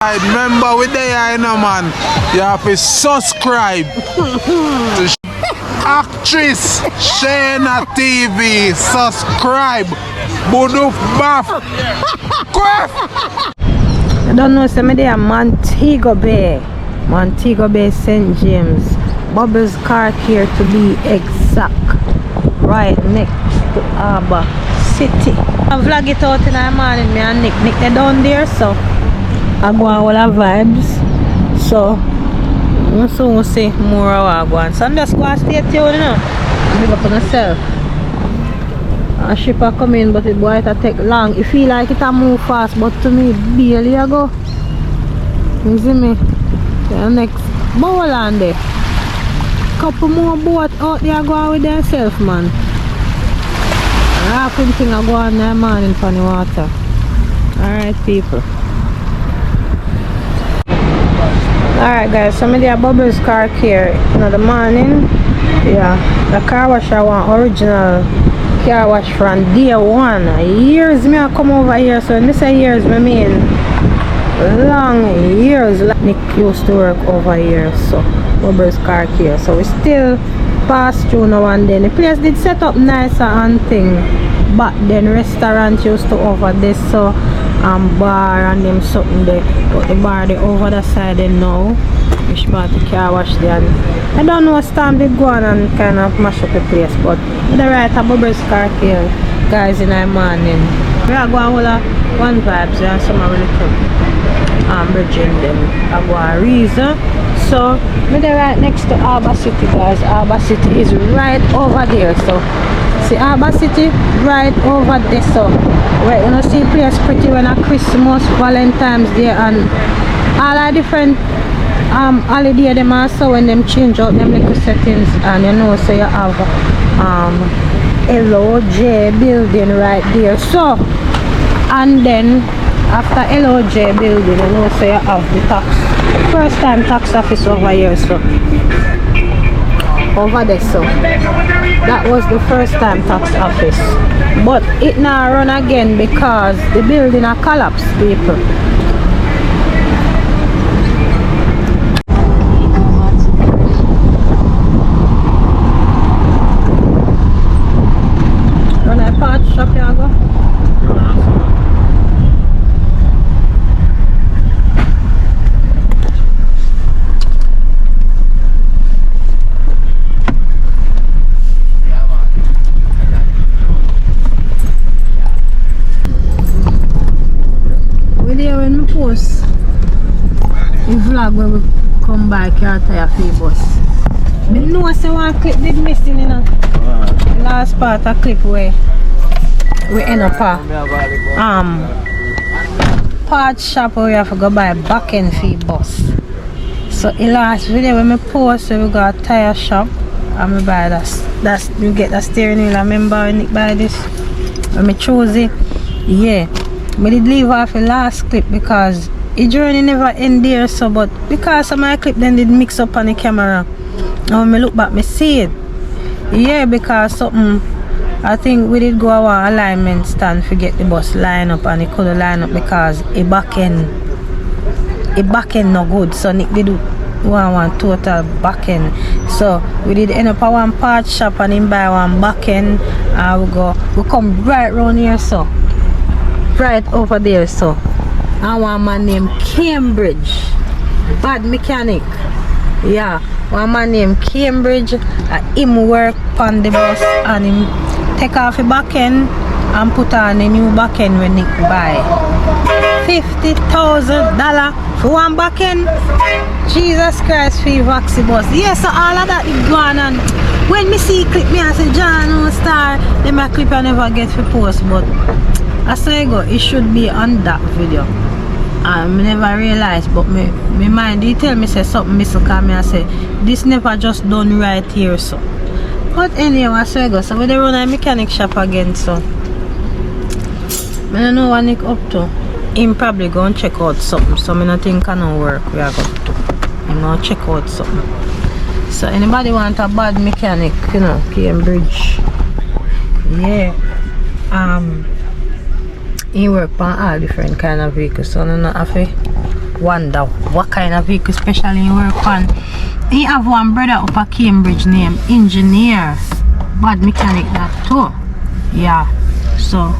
Remember with the man, you have to subscribe to actress Shayna TV. Subscribe. Buduf Baf. I don't know, some of them are Montego Bay. Montego Bay, St. James. Bubbles car care to be exact. Right next to Harbour City. I vlog it out in the morning, me and Nick. They're down there, so I go on all the vibes. So we'll see more of what I go on. So I'm just going to stay tuned, you know. Big up on myself. A ship are coming, but it boy it take long. It feel like it a move fast, but to me barely I go. You see me? The next bowl on there. Couple more boats out there go on with themselves, man. Rafting thing I go on there morning for the water. Alright people. Alright guys, so I'm there Bubbles car care in the morning. Yeah, the car wash I want original car wash from day one. Years me I come over here, so when I say years I mean long years. Nick used to work over here, so Bubbles car care. So we still pass through now and then. The place did set up nicer and thing. But then restaurant used to over this, so bar and them something there, but the bar they over the side there now, which part the car wash there. And I don't know what time they go on and kind of mash up the place, but the right a Bubbles car care guys in the morning. We are going with one vibes and some are really cool. Bridging them I go a reason. So we're right next to Harbour City guys. Harbour City is right over there, so see Harbour City right over there, so where you know see place pretty when a Christmas, Valentine's Day and all the different holiday them also when them change out them little settings, and you know so you have LOJ building right there. So and then after LOJ building you know so you have the first time tax office over here, so over there, so that was the first time tax office, but it now run again because the building a collapsed people. Run a part shop you go. Post a vlog when we come back car tire free bus. I know I say one clip did missing, you know. The last part of clip where we end up at part shop where we have to go buy back end fee bus. So the last video when we post we got a tire shop and we buy that's you get the steering wheel. I remember when I buy this when we chose it. Yeah. I did leave off the last clip because the journey never end there, so but because of my clip then did mix up on the camera. And when I look back I see it. Yeah, because something I think we did go our alignment stand to get the bus line up and it couldn't line up because a back end no good, so Nick did one total back end. So we did end up at one part shop and him buy one back end and we come right round here, so right over there, so and one man named Cambridge, bad mechanic. Yeah, one man named Cambridge, him work on the bus and him take off the back end and put on a new back end when Nick buy $50,000 for one back end. Jesus Christ, free vaccine bus. Yeah, so all of that is going on. When me see clip me I say John no star, then my clip I never get for post, but as I go, it should be on that video. I never realized, but my mind did tell me say something missing, because me I say this never just done right here, so. But anyway, as I go, so we dey run a mechanic shop again, so I don't know what Nick up to. Him probably go and check out something, so I don't think I know work we are going to. Him now check out something. So anybody want a bad mechanic, you know, Cambridge. Yeah. He work on all different kind of vehicles, so I don't have to wonder what kind of vehicle especially you work on. He have one brother up at Cambridge named Engineer. Bad mechanic that too. Yeah. So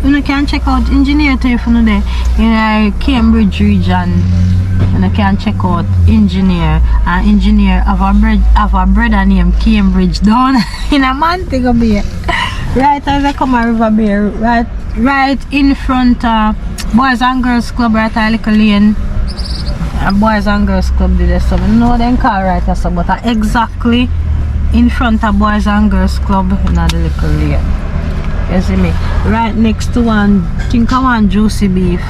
you can check out Engineer too if you there in Cambridge region. You can check out Engineer, and Engineer have a brother named Cambridge down in a Montego Bay. Right as I come a River Bay, right in front of Boys and Girls Club, right a little lane. Boys and Girls Club did this, so I know them call right as but exactly in front of Boys and Girls Club in the little lane. You see me? Right next to one, think of one juicy beef.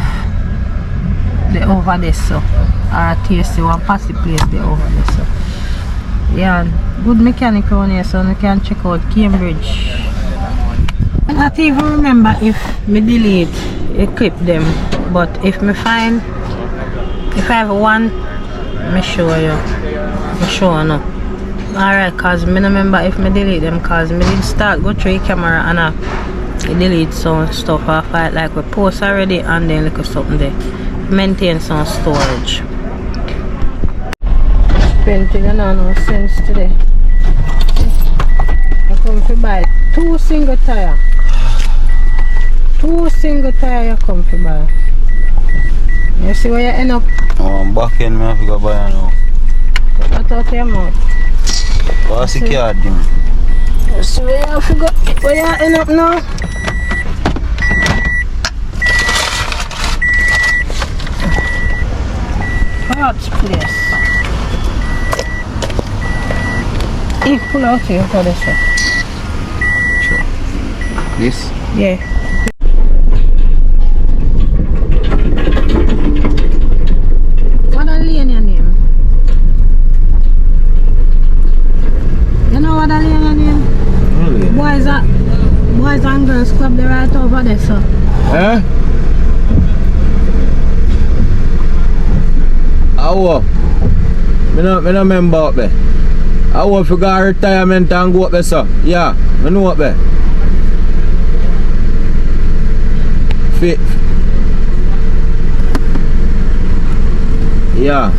They over there, so or a tasty one passy place they over there, so yeah, good mechanic around here, so you can check out Cambridge. I don't even remember if me delete a clip them, but if me find, if I have one, me show you, me show no. Alright, cause me don't remember if me delete them, cause me did start go through the camera and I delete some stuff off it, like we post already and then look at something there. Maintain some storage. Painting and no sense today. I come to buy 2 single tire. 2 single tire you come to buy. You see where you end up? Oh, I'm back in, I have to go buy now. What out your mouth? What's the card? You see where you have to go? Where you end up now? Parts place. You pull out here for this one. Sure. This? Yeah. What a lane your name? You know what a lane your name? Really? Boys and Girls Club, they're right over there, so. Eh? How? I don't remember up there. I want to go retirement and go up there, sir. Yeah, I know up there. Fit. Yeah.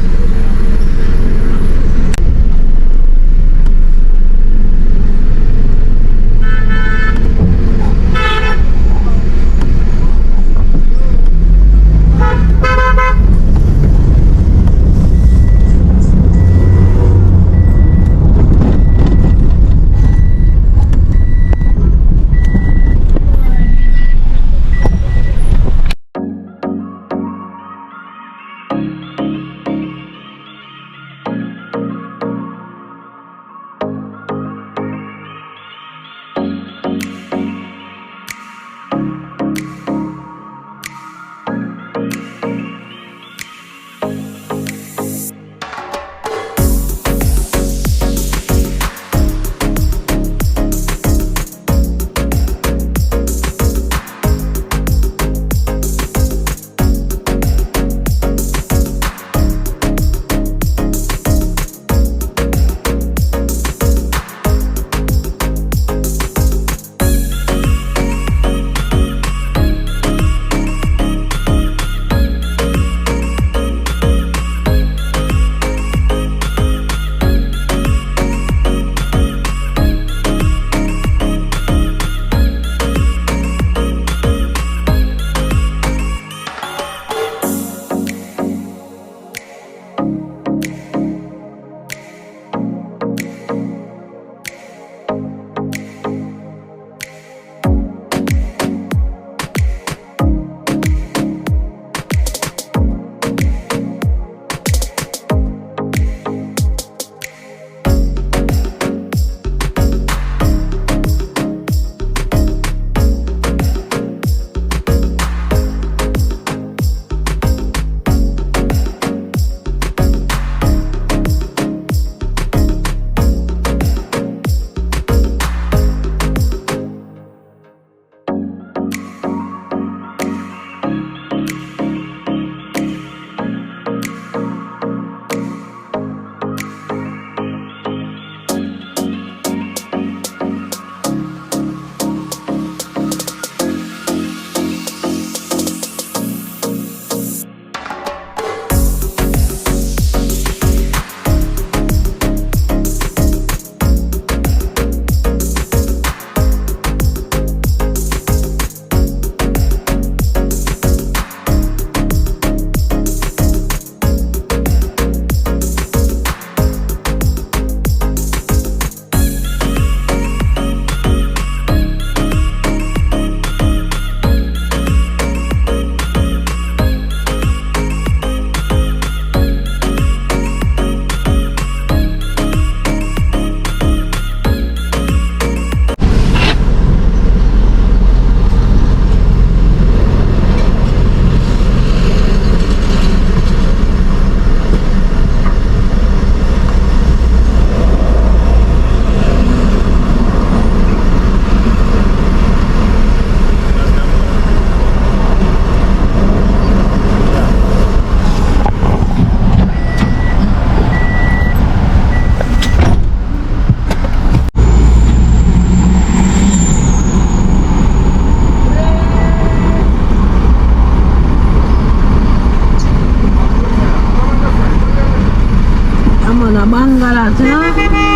want, you know?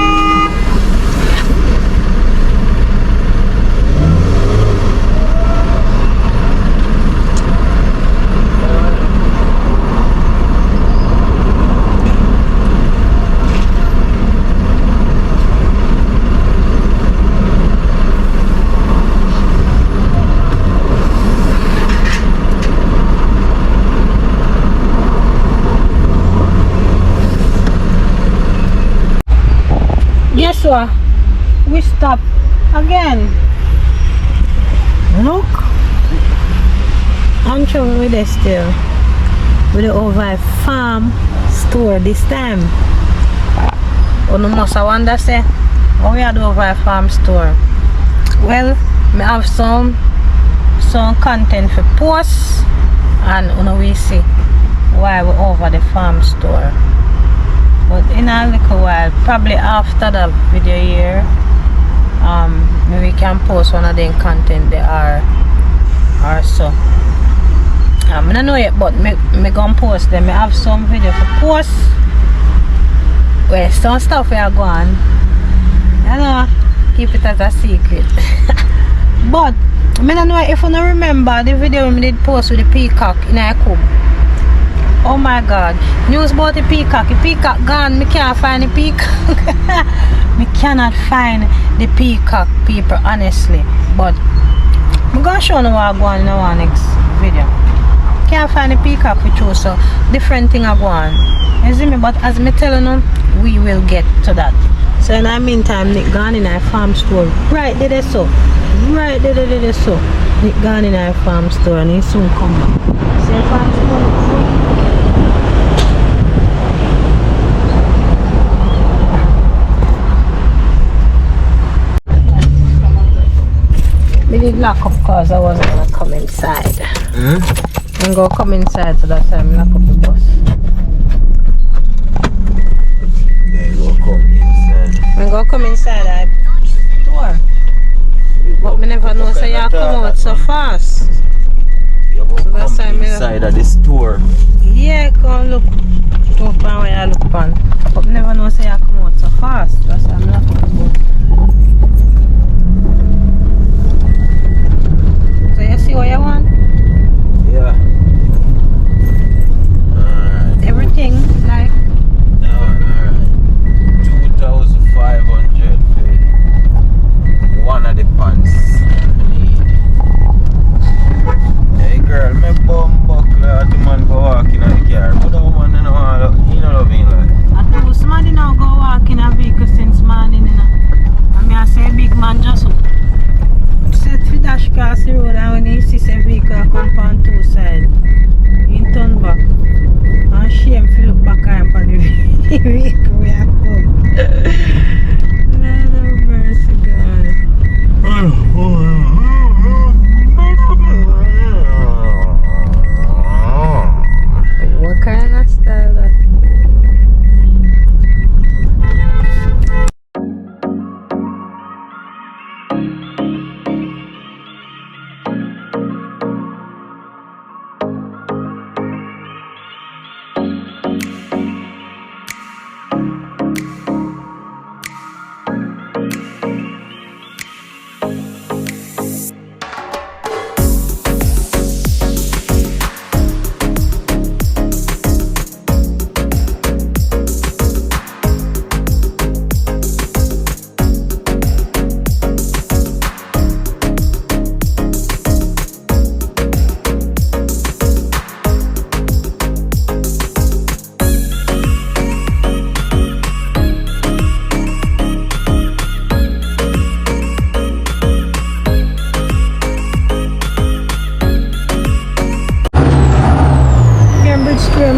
Guess what? We stop again. Look. I'm trying with this still. With the over farm store this time. Oh, no must I wonder say, oh, we had over farm store. Well, I have some content for posts and we see why we over the farm store. But in a little while, probably after the video here, maybe we can post one of them content they are or so. I don't know yet, but me gonna post them. I have some video for post where some stuff we are going. You know, keep it as a secret. But I don't know if you don't remember the video we did post with the Peacock in a cube. Oh my god, news about the Peacock. The Peacock gone, me can't find the Peacock. Me cannot find the Peacock, people, honestly. But I'm gonna show you what I'm going in our next video. Can't find the Peacock for you, so different thing are going. You see me? But as me telling you, we will get to that. So in the meantime, Nick gone in our farm store. Right there so. Right there so. Nick gone in our farm store and he soon come back. See farm store? We did lock up because I wasn't gonna come inside. I'm gonna come inside, so that's why I'm lock up the bus. There you go, come inside. I'm gonna come inside the door. But me never know say you come out so fast. So that's why I'm inside of the store. Yeah, come look up and where you look on. But me never know say you come out so fast. That's why I'm lock up the bus. So you see what you want? Yeah. Alright. Everything like Alright. 2,500 for one of the pants I need. Hey girl, my bum buckle at the man go walk in the car. But that one you know love me like. I told somebody now go walk in a vehicle since morning, you know. And me I say big man just set for dash across the road and when he sees a vehicle come on two sides, he turn back. And shame if you look back on the vehicle we are come. Lord have mercy, God. What kind of style that?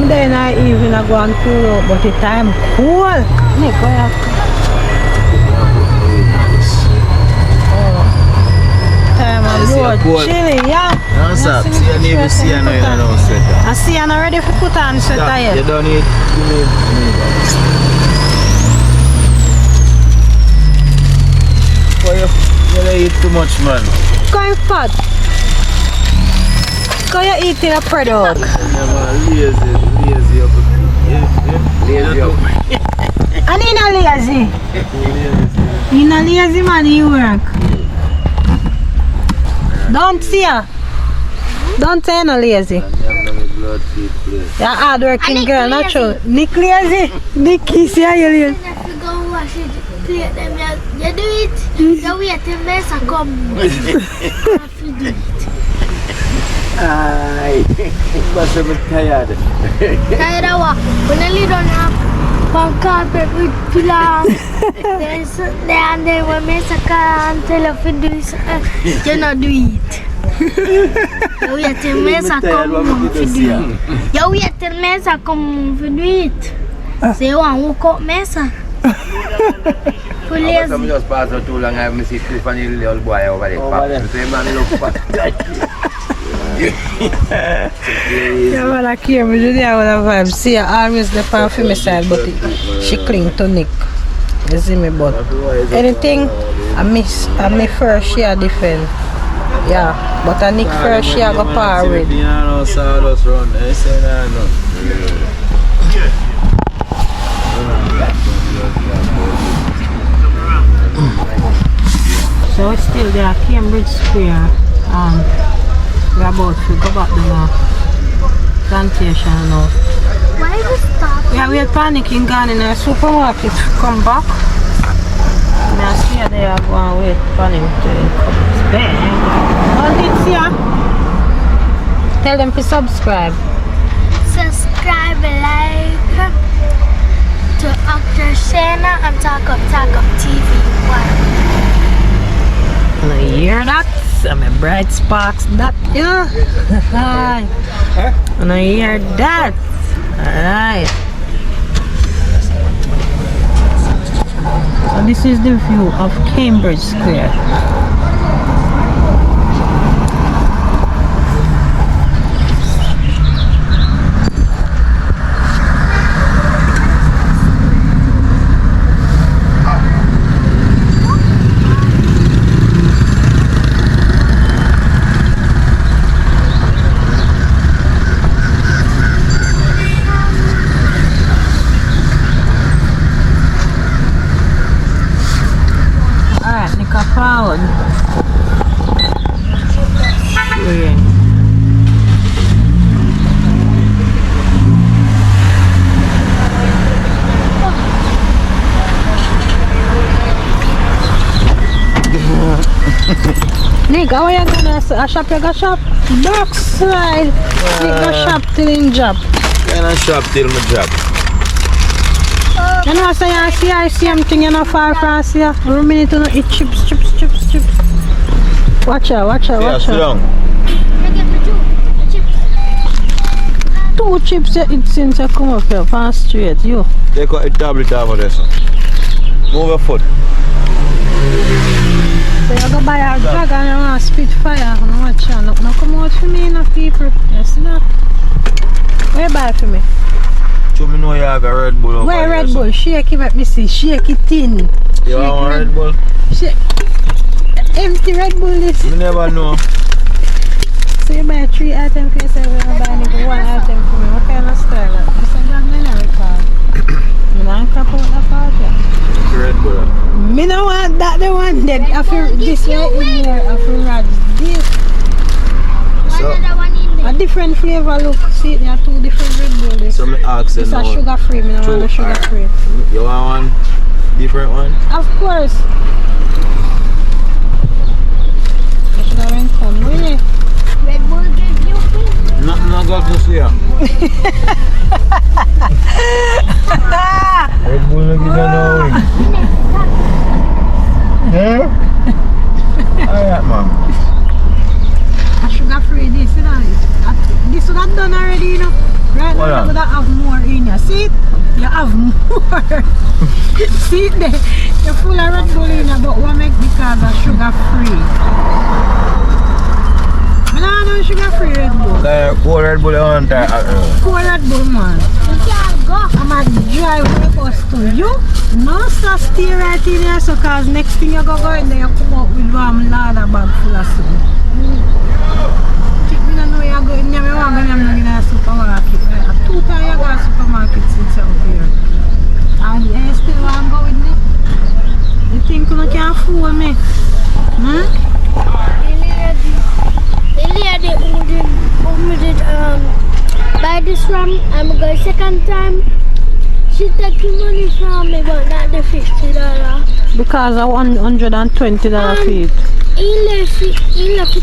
Then I even go and pull out, but the time cool. Nick, go ahead. Time I'm chilling, yeah. No, sir. See you need to see you now, you know, sweater. I see I'm ready for put on sweater yet. You don't need Why you eat too much, man? Going fat. Go you eating a product. Yeah, man, lazy up. Yeah, lazy up. I need a lazy. You not lazy man, you work. Don't see ya. Don't say no lazy. You're a hard working girl, not true. Nick lazy. Nick is here, you lazy. If you go wash it, clear them, you do it. You wait till mess and come. If you do it. Ay, must have been tired. Tired of what? When I lay down on carpet with pillow, then when mess and tell you to do it, you not do it. You wait till mess and come to do it. You wait till mess and come to do it. So you want to walk up mess. I'm just passing too long. I see two funny little boy over there. The same man look fat. Yeah, man, I care. I do have a vibe. See, I always the pan for my side, but she cling to Nick. You see me, but anything I miss first share defend. Yeah, but I Nick first share go par with. So it's still there, Cambridge Square. We're about to go back to the plantation now. Why you stop? Yeah, we're panicking, gone in a supermarket. Come back. And I see they are going to wait for him to come. Hold it, see ya. Tell them to subscribe. Subscribe, like to Actor Shana and Talk Up TV. And I hear that. I'm a bright sparks that, yeah. And I hear that. Alright. So this is the view of Cambridge Square. Forward. Nick, how are you gonna shop? You go shop? Backslide. Nick go shop till in job. Can I shop till my job? You know, so you see I see something you know far across here. We need to eat chips. Watch out. Yeah, sit down. Two chips you eat since you come up here, pass straight, you. Take out the tablet over there, son. Move your foot. So you go buy a drag and you want to spit fire. And watch out. No come out for me, no people. You see that? Where you buy for me? So me know you have a Red Bull over where here, Red Bull? Shake it, let me see. Shake it thin. You want Red Bull? Shake. Empty Red Bull this. Me never know. So you buy 3 items for yourself and you buy 1 item for me. What kind of style? That's a drag me now record. Me not crap out the part yet. Red Bull. Me no want that the one dead. After this right in here, after Raj. This. So, A different flavor look. See, there are 2 different Red Bulls. so me ask you It's a now. sugar free. Me don't want a sugar free. You want one different one? Of course. The sugar ain't come, really. Red Bull give you free. Nothing got to see ya. Red Bull no give you no wing. Yeah? Alright, man. A sugar free this, you know. This would have done already, you know. Right now, you would have more in you. See it? You have more. See it there? You're full of Red Bull in you, but what make because of sugar free? I don't know sugar free Red Bull. Cold Red Bull on that. Cool Red Bull, man. You can't go. I'm going to drive the bus to you. No, so stay right in here, so cause next thing you go in there, you come out with one ladder bag full of something. I know you're going there, I'm going to go to the supermarket. Right? 2 times you go to the supermarket since you're up here. And you still want to go with me? I'm going second time. She taking money from me, but not the $50. Because of $120 feet. He left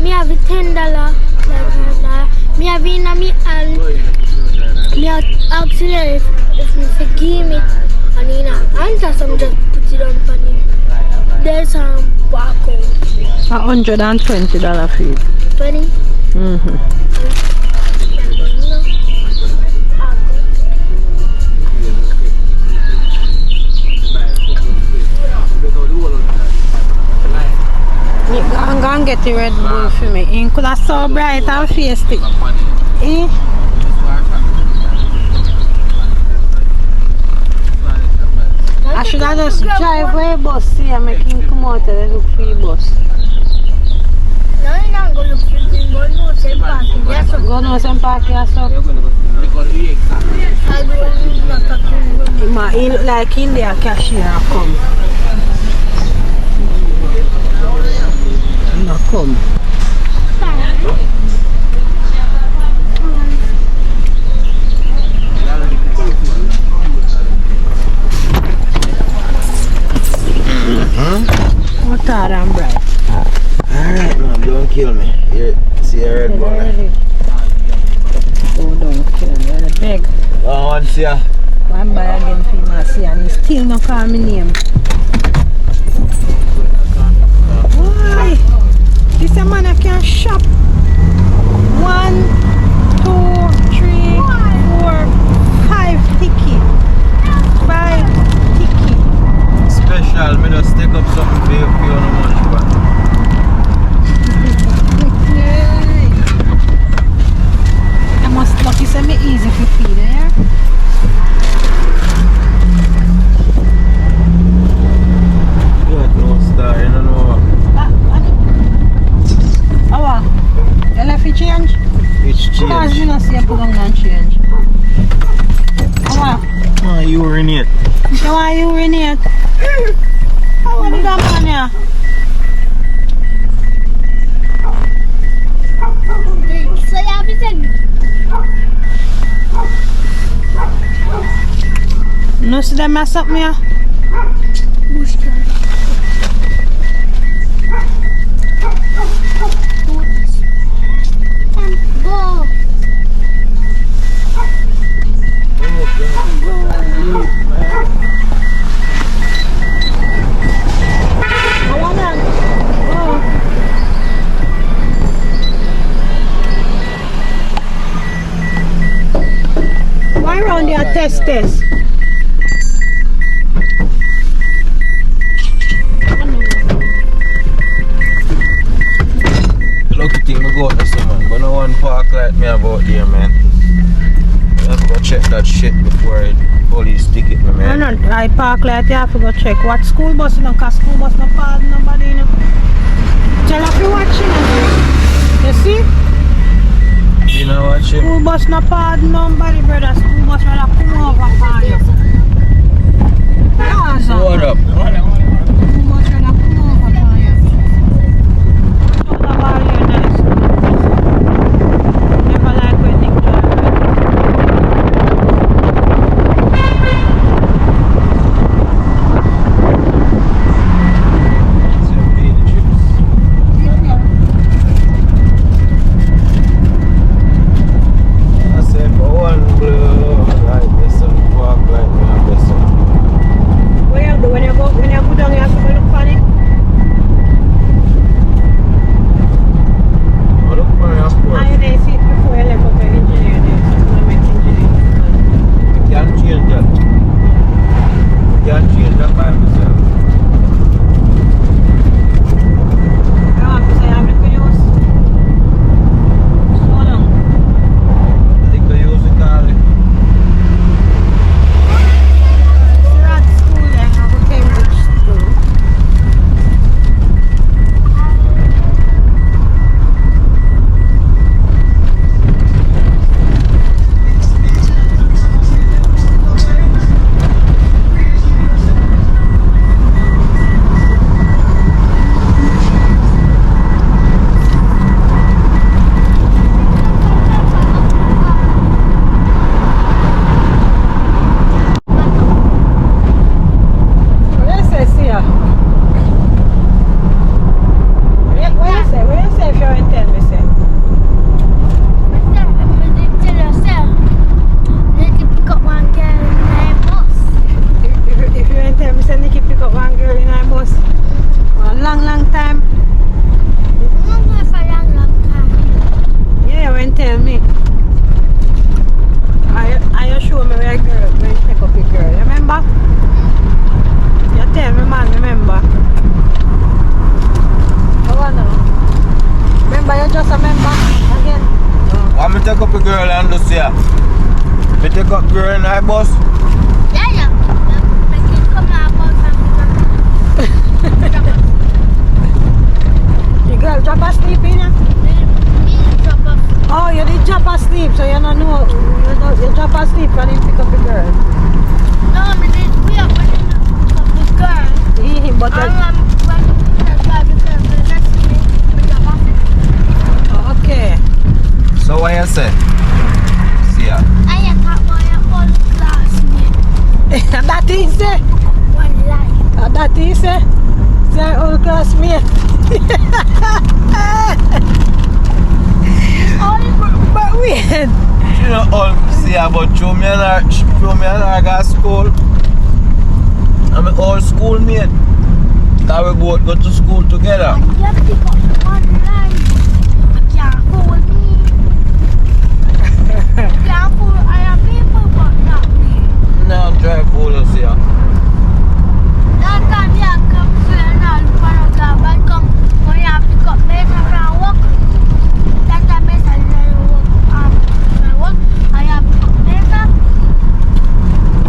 me have $10. Me have in me and me ask her if me forgive me. And he not answer, so I just put it on for him. There's some barcode. $120 feet. 20? Mm-hmm. I'm gonna get the Red Bull for me. It could have so bright and feisty. Eh? I should have just drive away bus here and make him come out and look for the bus. No, you're not going to look for him. Go no same parking. Yes, sir. Go no same park here, so. I go He look like in there cashier come. No come. What are them bright? Alright, man, don't kill me. Here, see a red ball. Oh, don't kill me. You're the big. I want to see ya. One buy again for my see and he still not call me name. Why? This a man I can shop. 1, 2, 3, 4, 5 ticket. 5 ticket. Special, me just take up something for you no much, but I must lucky say me easy for feed there. you got no star, you don't know. You left it change? It's Because me change. not see you put on and change. Ah, you urinate. So why you urinate? How did that man here? So you have to say, No see them mess up me here? bush car. Go. Why round there test? Lucky thing I go out there, man. But no one park like me about there, man. I have to go check that shit before police ticket me, man. I park like you have to go check what school bus, you know, cause school bus no pardon nobody, you know. Tell her to watch, you know. You see? You know what, shit? School bus no pardon nobody, brother. School bus rather come over for you. Yeah, What up? school bus rather come over for you. Don't have all your nice. Never like when they drive. I said for one blue, like this. take up girl in our bus? Yeah. The kid come out The girl drop asleep in ya? drop off. Oh, you did drop asleep, so you don't know. You drop asleep and then pick up the girl. No, I did we up when you pick up the girl. But When we drive the girl to the next day, we drop off. okay. So what you say? See ya. I talk about your old classmate. That is it. One life. That is it. Say old classmate. But wait. You know all see ya, but show me and her go to school. I'm an old schoolmate. That we both go to school together. And you pick up one line. I can't fool me. I can't fool other people, but not me. No, I'm trying to fool us here. That time you come to and look for a job and come when you pick up me and walk. That time I said work. I have pick up me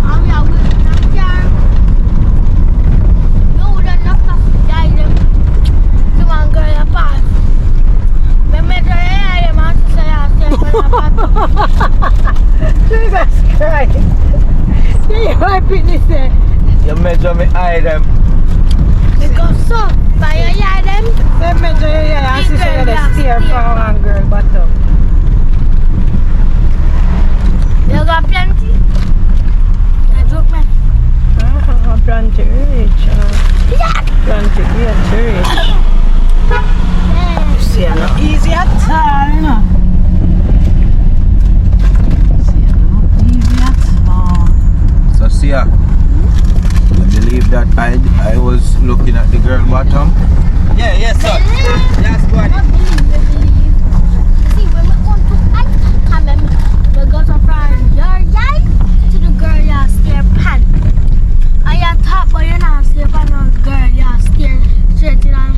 and we are waiting on car. You wouldn't have to die them. You want girl a pass. Me make her hear them and say I stay for a pass. Jesus Christ. You might be this there. You measure me eye them. Because so, by your hear them. They measure your hair and she say they steer for one girl bottom. You got plenty? I joke man. Plenty rich. Plenty great rich. See, I'm not easy at all, you know. See, I'm not easy at all. So see ya. I believe that I was looking at the girl bottom. Yeah, yes sir. Yes, go ahead. See, when we come to act, and then we go from your yard to the girl you stare pan. And you top, but you not stare pan on the girl, you stare straight in on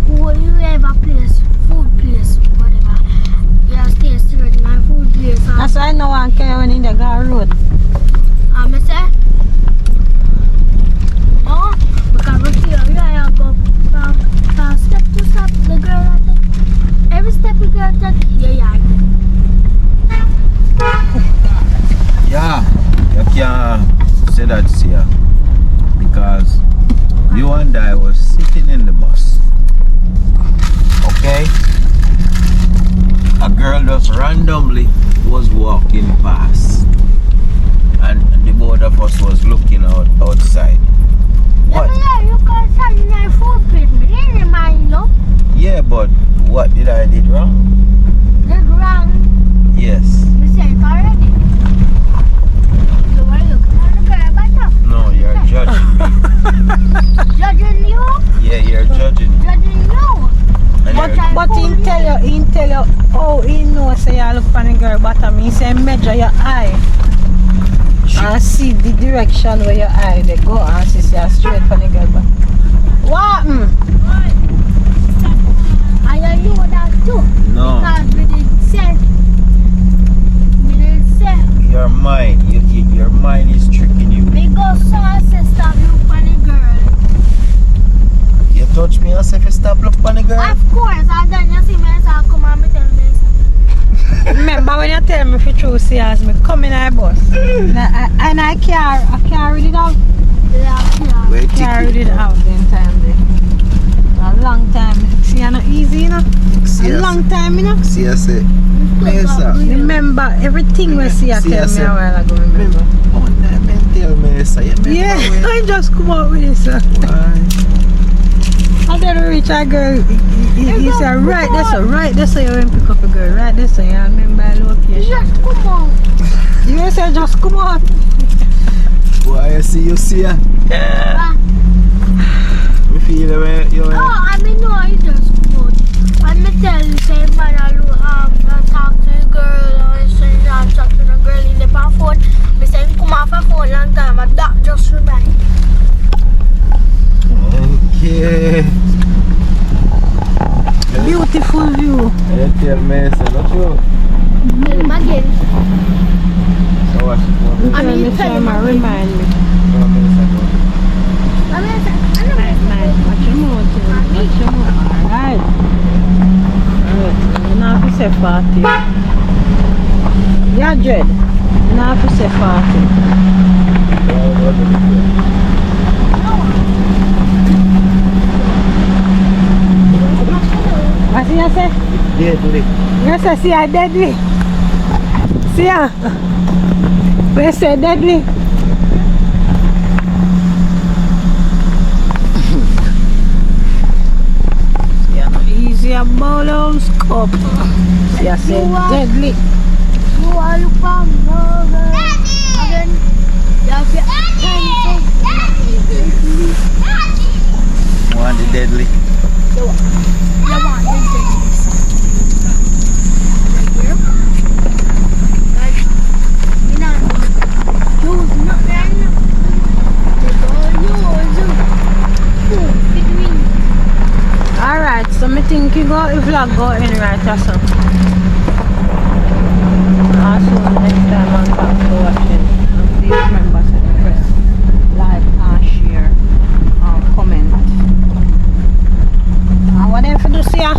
whoever place, food place, whatever. You stare straight in on food place. That's why no one care when in the girl road. And I say, no, because we see how you go from step to step, the girl I take. Every step the girl take, yeah. Yeah, you can't say that, see ya. Because you and I was sitting in the bus. Okay? A girl just randomly was walking past. And the both of us was looking outside. What? Yeah, you can send my food with me. Really, man, no? Yeah, but what did I did wrong? Did wrong. Yes. You said it already. So why you looking at the girl bottom? No, you're judging me. Judging you? Yeah, you're judging me. Judging you? And But you're- he tell you how he know say you look for the girl bottom. He say measure your eye and see the direction where your eye they go and see say straight for the girl bottom. What? And you know that too. No. Because we did say. Your mind. Your mind is tricking you. We go so and say stop look for the girl. You touch me and say if you stop look for the girl. Of course, and then you see me and say come and me tell me. Remember when you tell me if you true see as me come in our bus and I carried it out. Yeah. Wait, Carried it out then time there. A long time. See, I'm not easy, you know. See, A long time, you know. See, I say, Mesa. Remember everything we see I See, I tell me said- a while ago, remember? Oh, no, man, tell me, say, you remember Yeah, when- I just come out with this. Why? And then reach a girl, he said, right there, so you went pick up a girl, right there, so you remember the location. Just come on. You said, just come out. Why you see ya? Me feel the way you Oh, I mean, no, I just come out. And me tell you, say, man, I talk to the girl, and say, I talk to the girl in the phone. Me say, come off a phone long time, and that just remind. Okay. Beautiful view. You tell me, say, not you. Tell him again. So what Every time I remind me. Watch your mouth. Watch your mouth. Alright. Alright. You know have to say 40. Yeah, Dread. You know have to say 40. What you say? Deadly. You say see I deadly. See ya. We say deadly. Yeah, no easy about those cup. See I say deadly. You are the farmer. Again. Want the deadly? You want the deadly. Alright, so I think you go if vlog go in right or so. Also next time I'm back to watching. And please remember to press like and share and comment. And what they do see ya?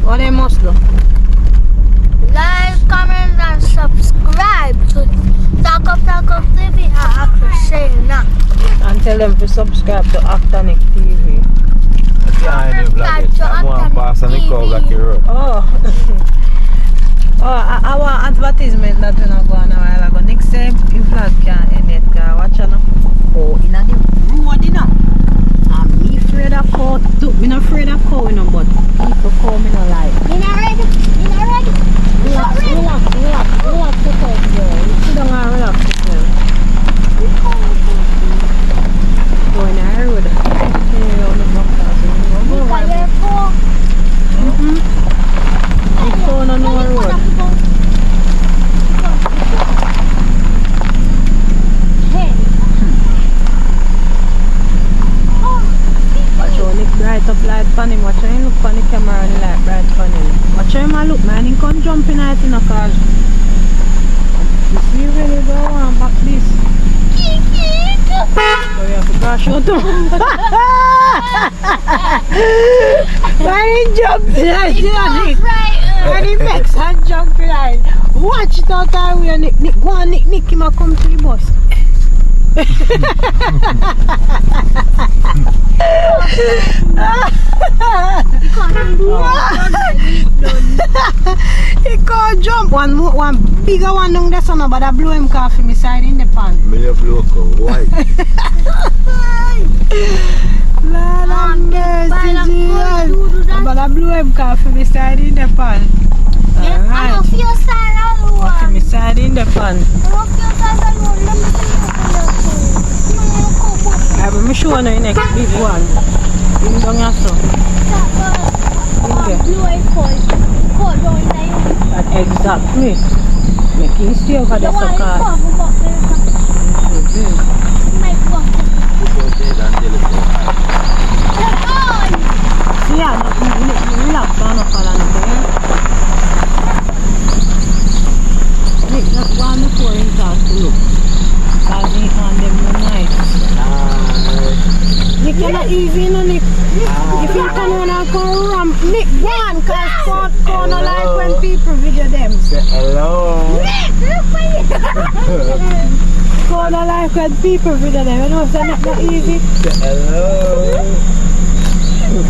What they must do? Like, comment and subscribe to Talk TV and Actor Saying That. And tell them to subscribe to Actonic TV. Oh. Our advertisement that we not go on a while ago. Next time, if vlog can end it, watch out. Oh, in the road, you know. I'm afraid of cow. I'm not afraid of cow, you know, but people come in a life. You not ready? Relax, sit down, girl. Sit down and relax, go in the road. On the road. Watch how Nick bright up light pan him. Watch how he look on the camera and the light bright pan him. Watch how him a look, man. He can't jump in it in a car. You see really go on back this. So you have to crash out to why he jump like Nick? When he makes her jump like watch it out there with Nick. Go on Nick him a come to the bus. He can't jump. One bigger one down there, son, but I blow him coffee me side in the pan. Me have local white. Lord have mercy, Jesus. But I blew him coffee me side in the pan. Alright. Okay, me side in the pan. I will show you the next big one. Bring down your son. Exactly. Make him stay over the sucker. Yeah, relax down up on there. Nick, just one before him start to look. Because he on them no nice. Nick, you're not easy, no Nick. If you come on and come ramp, Nick, go on, because corner no like when people video them. Say hello. Corner like when people video them. You know, so Nick, not easy. Say hello. You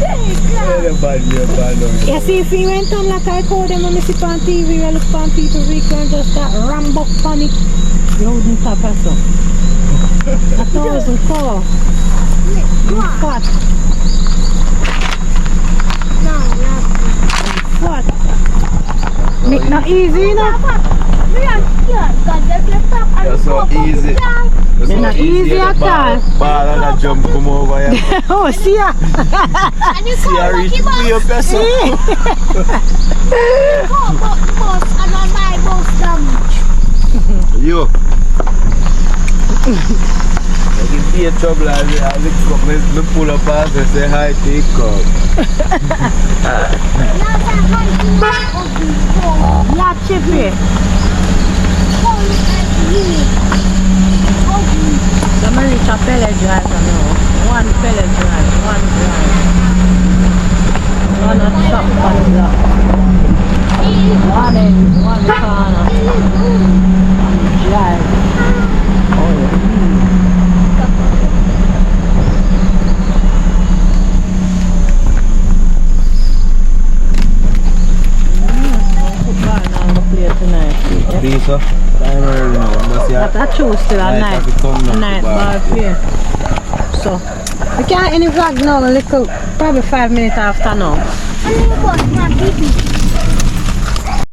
see, if he went on like I call them when I sit on TV, we look on people, we can just start rambo panic. You wouldn't stop us up. 1,004. Fat. What? Nick, not easy, you know? That's so easy. That's Not easy at all. Ball and a jump come over here. Oh, see ya. See ya reach way up your son. Yo. I can be in trouble as I pull up and say hi, Peacock. Yeah, chippy. driver now. One fella drive, one drive. One a shop on the block. One end, one corner. Drive. Oh yeah. These are time early now. But I choose still a night ball here. So we can't any vlog now, a little, probably 5 minutes after now. Ano yung boss na, baby?